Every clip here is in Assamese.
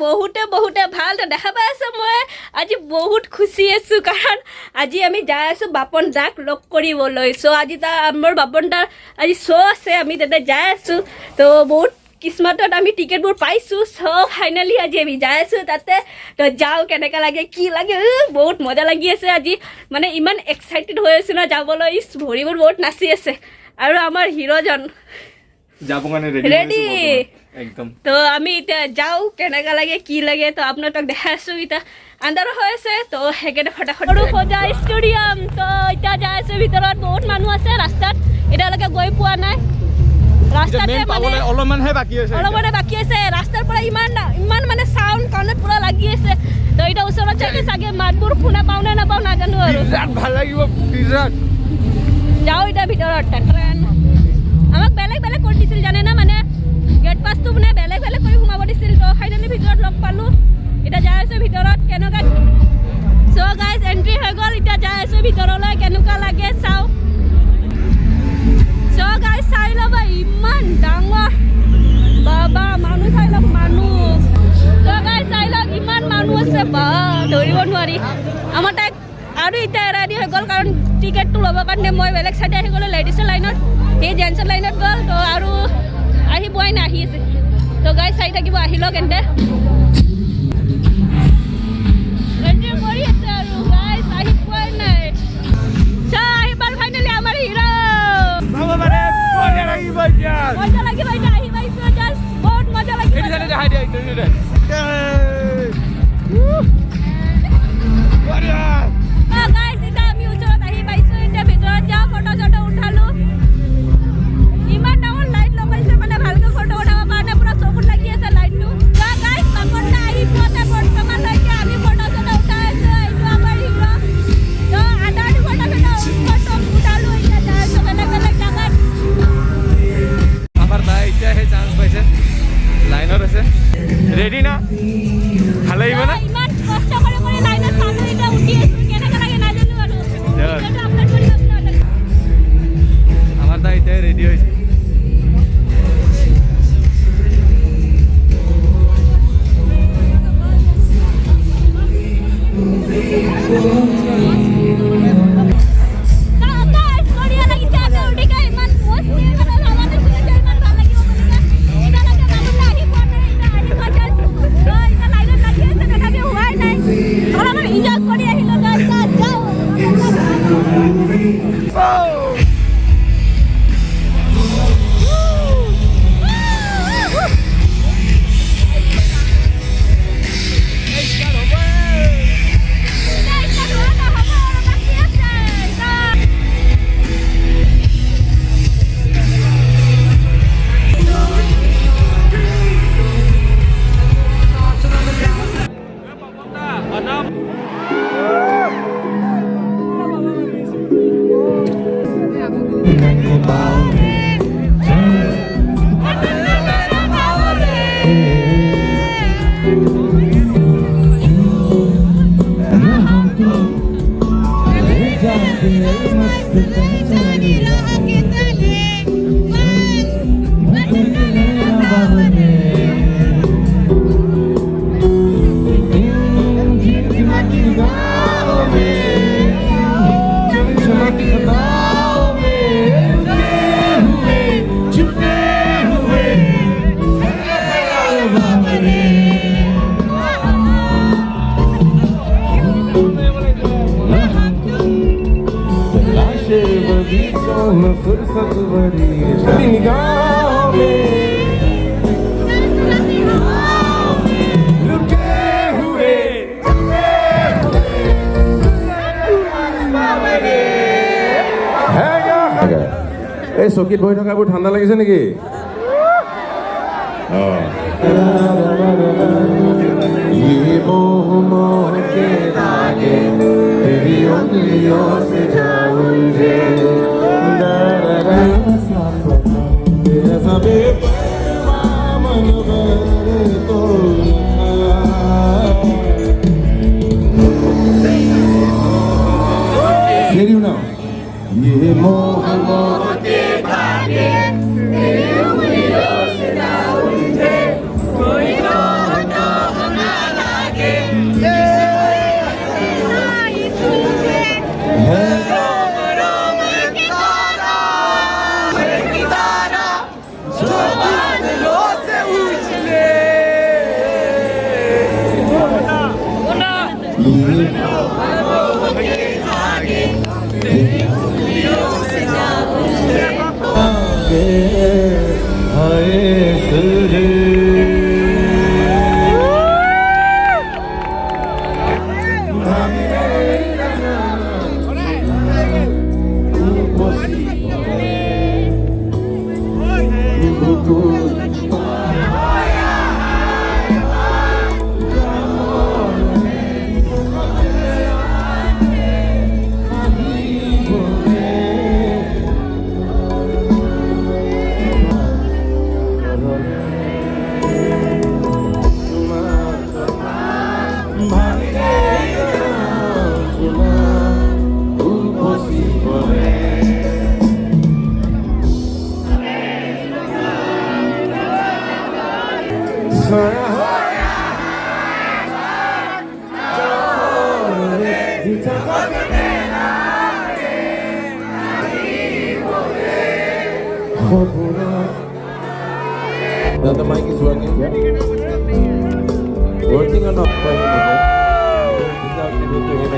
বহুতে ভাল তো দেখা পাই আছে মই আজি বহুত খুশি আছো কাৰণ আজি আমি যাই আছো বাপন দাক লগ কৰিবলৈ সো আজি আমাৰ বাপন দাৰ আজি শ্ব' আছে আমি তাতে যাই আছো তো বহুত কিসমতত আমি টিকেটবোৰ পাইছো সো ফাইনালি আজি আমি যাই আছো তাতে তো যাও কেনেকা লাগে কি লাগে বহুত মজা লাগি আছে আজি মানে ইমান এক্সাইটেড হৈ আছো না যাবলৈ ভৰিবোৰ বহুত নাচি আছে আৰু আমাৰ হিৰোজন যাব কাৰণে ৰেডি একদম তো আমি এতিয়া যাও কেনেকা লাগে কি লাগে তো আপোনালোকক দেখাই আছো এতিয়া আন্ধাৰ হৈ আছে তো সেইকাৰণে ফটাফট সজা ষ্টেডিয়াম তো এতিয়া যাই আছো ভিতৰত বহুত মানুহ আছে ৰাস্তাত এতিয়ালৈকে গৈ পোৱা নাই ৰাস্তাতে মানে অলপমানহে বাকী আছে ৰাস্তাৰ পৰা ইমান মানে চাউণ্ড কাণত পুৰা লাগি আছে তো এতিয়া ওচৰত চাগে চাগে মাতবোৰ শুনা পাওঁ নে নাপাওঁ নাজানো আৰু বিৰাট ভাল লাগিব বিৰাট যাও এতিয়া ভিতৰত ট্ৰেন আমাক বেলেগ কৰি দিছিল জানে না মানে গেট পাছটো মানে বেলেগ কৰি সোমাব দিছিল তো ফাইনেলি ভিতৰত লগ পালো এতিয়া যাই আছো ভিতৰত কেনেকুৱা সো গাইজ এন্ট্ৰি হৈ গ'ল এতিয়া যাই আছো ভিতৰলৈ কেনেকুৱা লাগে চাও সো গাইজ চাই ল'বা ইমান ডাঙৰ বাবা মানুহ চাই লওক মানুহ সো গাইজ চাই লওক ইমান মানুহ আছে বা ধৰিব নোৱাৰি আমাৰ তাইক আৰু এতিয়া ৰেডি হৈ গ'ল কাৰণ টিকেটটো ল'বৰ কাৰণে মই বেলেগ চাইডে আহি গ'লো লেডিছৰ লাইনত এই জেণ্টছৰ লাইনত গ'ল তো আৰু আহি পোৱাই নাই আহি আছে তো গাইজ চাই থাকিব আহি লওক এন্তে এন্ট্ৰি কৰি আছে আৰু গাইজ আহি পোৱাই নাই চা আহি পাল ফাইনেলি আমাৰ হিৰো মজা লাগিব এতিয়া আহি পাইছো জাষ্ট বহুত মজা লাগিব গাইজ এতিয়া আমি ওচৰত আহি পাইছো এতিয়া ভিতৰত যাওঁ ফটো চটো উঠালো ইমান ডাঙৰ লাইট লগাইছে মানে ভালকে ফটো উঠাব পৰা নাই পুৰা চকুত লাগি আছে লাইটটো গাইজ বাপনটা আহি পোৱাতে বৰ্তমানলৈকে আমি ফটো চটো উঠাই আছো এইটো আমাৰ হিৰো তো আধাৰ ফটো উঠালো এতিয়া যাই আছো বেলেগ জাগাত আমাৰ তাই এতিয়াহে চান্স পাইছে লাইনত আছে ৰেডি না ভাল লাগিব না ইমান কষ্ট কৰি লাইনত চালো এতিয়া উঠি আছো কেনেকা লাগে নাজানো আৰু ভিডিঅ'টো আপলোড কৰিব নাজানো আমাৰ তাই এতিয়া ৰেডি হৈছে फुर्सत बड़ी निगाहों में लुटे हुए এই চকীত বহি থকাবোৰ ঠাণ্ডা লাগিছে নেকি ये मोह मोह के धागे तेरी उंगलियों से जाऊंगे ये मोह मोह के धागे तेरी उंगलियों से जाऊंगे कोई Now the mic is working, yeah? Working or not? Without able to hear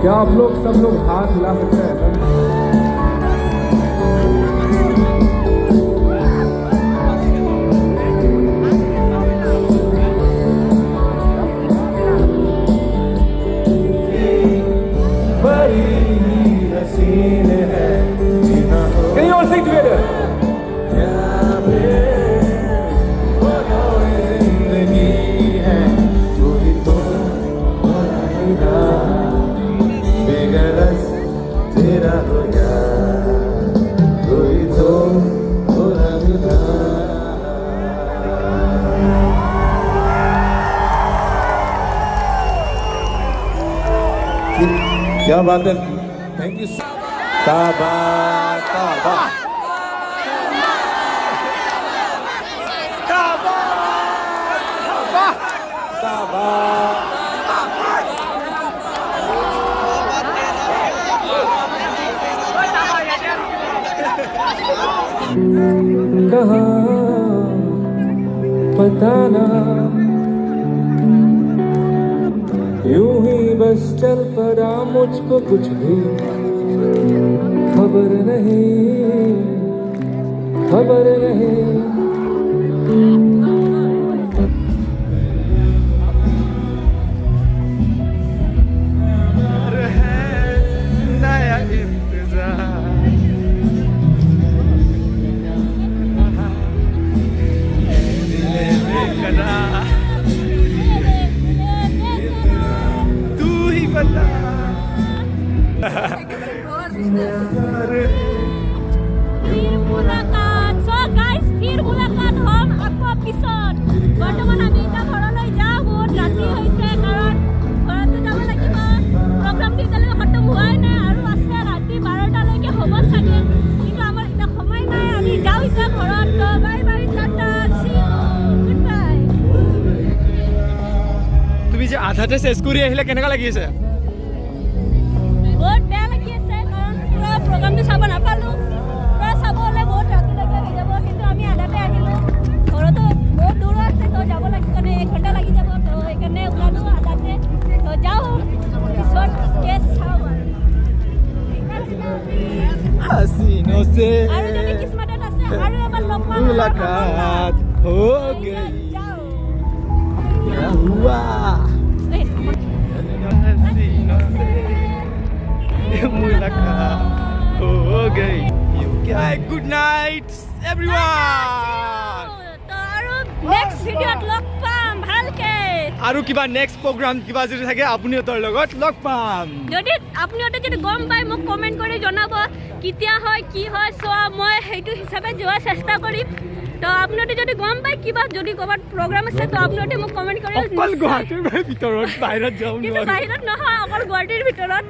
क्या आप लोग सब लोग हाथ हिला सकते हैं? Can you all sing together? क्या बात है, थैंक यू। ताबा ताबा ताबा ताबा कहाँ पता ना, यूं ही बस चल पड़ा, मुझको कुछ भी खबर नहीं, खबर नहीं। नया इंतजार तू ही बता मुलाकात। So guys, फिर मुलाकात हम আকৌ পিছত। বৰ্তমান আমি এতিয়া ঘৰলৈ যাওঁ, বহুত ৰাতি হৈছে, কাৰণ ঘৰতো যাব লাগিব। প্ৰগ্ৰামটো এতিয়ালৈকে খতম হোৱাই নাই আৰু আছে ৰাতি 12টালৈকে হ'ব চাগে, কিন্তু আমাৰ এতিয়া সময় নাই। আমি যাওঁ এতিয়া ঘৰত। তো bye bye, Tata, see you, goodbye। তুমি যে আধাতে চেছ কৰি আহিলে কেনেকুৱা লাগি আছে? বহুত বেয়া লাগি আছে, কাৰণ পুৰা প্ৰগ্ৰামটো চাব নাপালোঁ। পুৰা চাব হ'লে বহুত ৰাতিলৈকে হৈ যাব, কিন্তু আমি আধাতে আহিলোঁ। ঘৰতো বহুত দূৰ আছে, তো যাব লাগিব কাৰণে 1 ঘণ্টা লাগি যাব। তো সেইকাৰণে ওলালোঁ আধাতে। তো যাওঁ, পিছত কেছ চাওঁ আৰু। हसीनों से আৰু যদি কিস্মতত আছে আৰু এবাৰ লগ পাম, मुलाकात हो गई, যাওঁ। क्या हुआ? हसीनों से मुलाकात हो गई, क्या है? Good night everyone. তো আৰু নেক্সট ভিডিঅ'ত লগ পাম ভালকে। আৰু কিবা নেক্সট প্ৰগ্ৰাম কিবা যদি থাকে আপুনিহঁতৰ লগত লগ পাম যদি আপুনিহঁতে যদি গম পায় মোক কমেণ্ট কৰি জনাব কেতিয়া হয় কি হয় চোৱা মই সেইটো হিচাপে যোৱাৰ চেষ্টা কৰিম তো আপুনিহঁতে যদি গম পায় কিবা যদি ক'ৰবাত প্ৰগ্ৰাম আছে তো আপুনিহঁতে মোক কমেণ্ট কৰি অকল গুৱাহাটীৰ ভিতৰত বাহিৰত যাওঁ কিন্তু বাহিৰত নহয় অকল গুৱাহাটীৰ ভিতৰত